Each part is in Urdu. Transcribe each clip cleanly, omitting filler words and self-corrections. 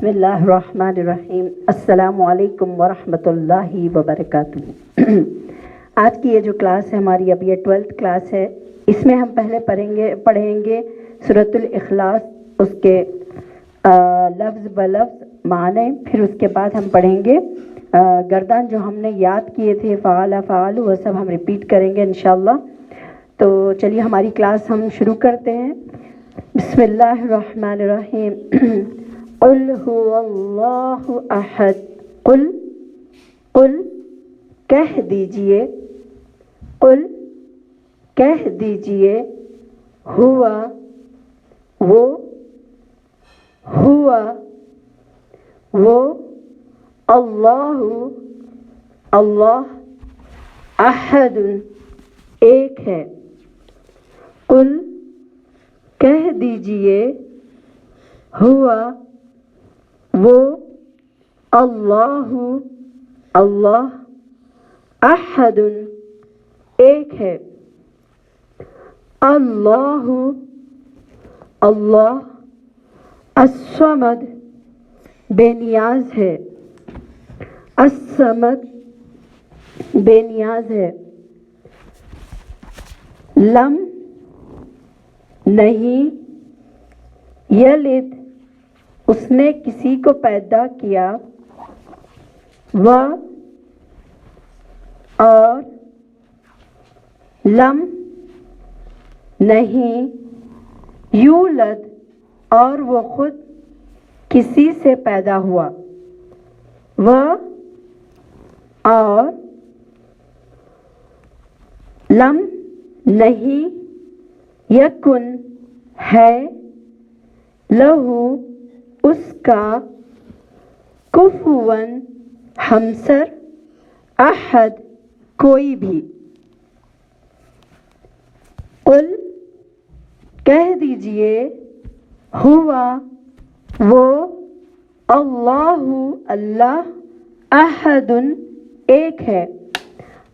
بسم اللہ الرحمن الرحیم۔ السلام علیکم ورحمۃ اللہ وبرکاتہ۔ آج کی یہ جو کلاس ہے ہماری، اب یہ 12th کلاس ہے، اس میں ہم پہلے پڑھیں گے سورۃ الاخلاص، اس کے لفظ بلفظ معنی، پھر اس کے بعد ہم پڑھیں گے گردان جو ہم نے یاد کیے تھے، فعال فعال، وہ سب ہم ریپیٹ کریں گے انشاءاللہ۔ تو چلیے ہماری کلاس ہم شروع کرتے ہیں۔ بسم اللہ الرحمن الرحیم۔ قل هو اللہ احد، قل کہہ دیجئے، قل کہہ دیجئے، ہوا وہ اللہ احد ایک ہے۔ قل کہہ دیجئے، ہوا وہ اللہ احد ایک ہے۔ اللہ الصمد بے نیاز ہے، الصمد بے نیاز ہے۔ لم نہیں، یلد اس نے کسی کو پیدا کیا، اور لم نہیں، یولد اور وہ خود کسی سے پیدا ہوا، اور لم نہیں، یکن ہے، لہو اس کا، کفواً ہمسر، احد کوئی بھی۔ قل کہہ دیجئے، ہوا وہ اللہ احد ایک ہے،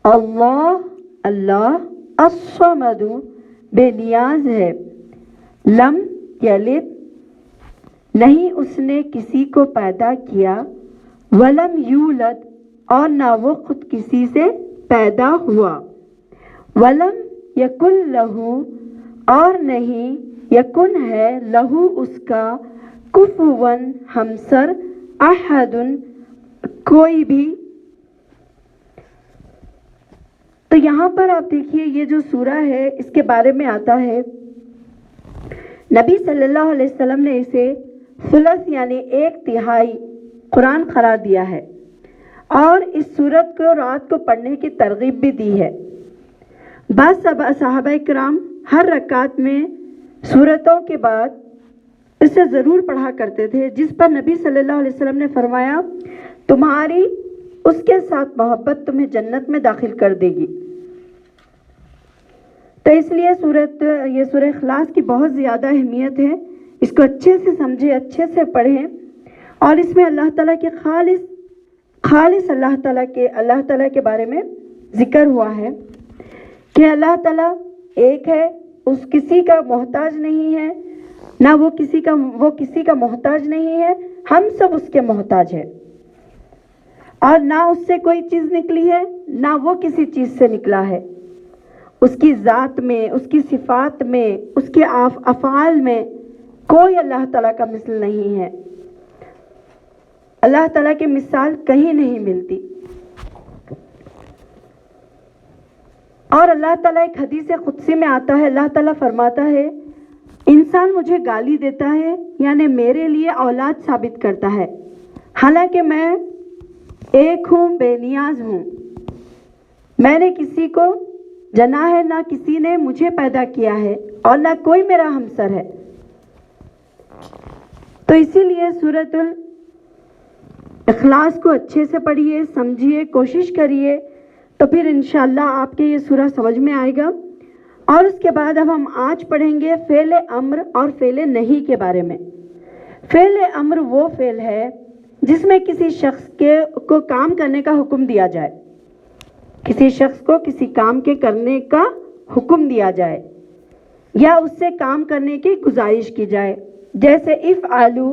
اللہ الصمد بے نیاز ہے۔ لم یلد نہیں اس نے کسی کو پیدا کیا، ولم یولد اور نہ وہ خود کسی سے پیدا ہوا، ولم یکن لہو اور نہیں یکن ہے، لہو اس کا، کفواً ہمسر، احد کوئی بھی۔ تو یہاں پر آپ دیکھیے یہ جو سورہ ہے اس کے بارے میں آتا ہے، نبی صلی اللہ علیہ وسلم نے اسے ثلث یعنی 1/3 قرآن قرار دیا ہے، اور اس سورت کو رات کو پڑھنے کی ترغیب بھی دی ہے۔ بعض صحابہ کرام ہر رکعت میں سورتوں کے بعد اسے ضرور پڑھا کرتے تھے، جس پر نبی صلی اللہ علیہ وسلم نے فرمایا تمہاری اس کے ساتھ محبت تمہیں جنت میں داخل کر دے گی۔ تو اس لیے یہ سورہ اخلاص کی بہت زیادہ اہمیت ہے، اس کو اچھے سے سمجھیں، اچھے سے پڑھیں، اور اس میں اللہ تعالیٰ کے خالص اللہ تعالیٰ کے بارے میں ذکر ہوا ہے کہ اللہ تعالیٰ ایک ہے، اس کسی کا محتاج نہیں ہے، نہ وہ کسی کا محتاج نہیں ہے، ہم سب اس کے محتاج ہیں، اور نہ اس سے کوئی چیز نکلی ہے، نہ وہ کسی چیز سے نکلا ہے۔ اس کی ذات میں، اس کی صفات میں، اس کے افعال میں کوئی اللہ تعالیٰ کا مثل نہیں ہے، اللہ تعالیٰ کی مثال کہیں نہیں ملتی۔ اور اللہ تعالیٰ ایک حدیث قدسی میں آتا ہے، اللہ تعالیٰ فرماتا ہے انسان مجھے گالی دیتا ہے، یعنی میرے لیے اولاد ثابت کرتا ہے، حالانکہ میں ایک ہوں، بے نیاز ہوں، میں نے کسی کو جنا ہے، نہ کسی نے مجھے پیدا کیا ہے، اور نہ کوئی میرا ہمسر ہے۔ تو اسی لیے سورۃ الاخلاص کو اچھے سے پڑھیے، سمجھیے، کوشش کریے، تو پھر انشاءاللہ آپ کے یہ سورہ سمجھ میں آئے گا۔ اور اس کے بعد اب ہم آج پڑھیں گے فعل امر اور فعل نہیں کے بارے میں۔ فعل امر وہ فعل ہے جس میں کسی شخص کو کام کرنے کا حکم دیا جائے، کسی شخص کو کسی کام کے کرنے کا حکم دیا جائے یا اس سے کام کرنے کی گزارش کی جائے، جیسے افعلوا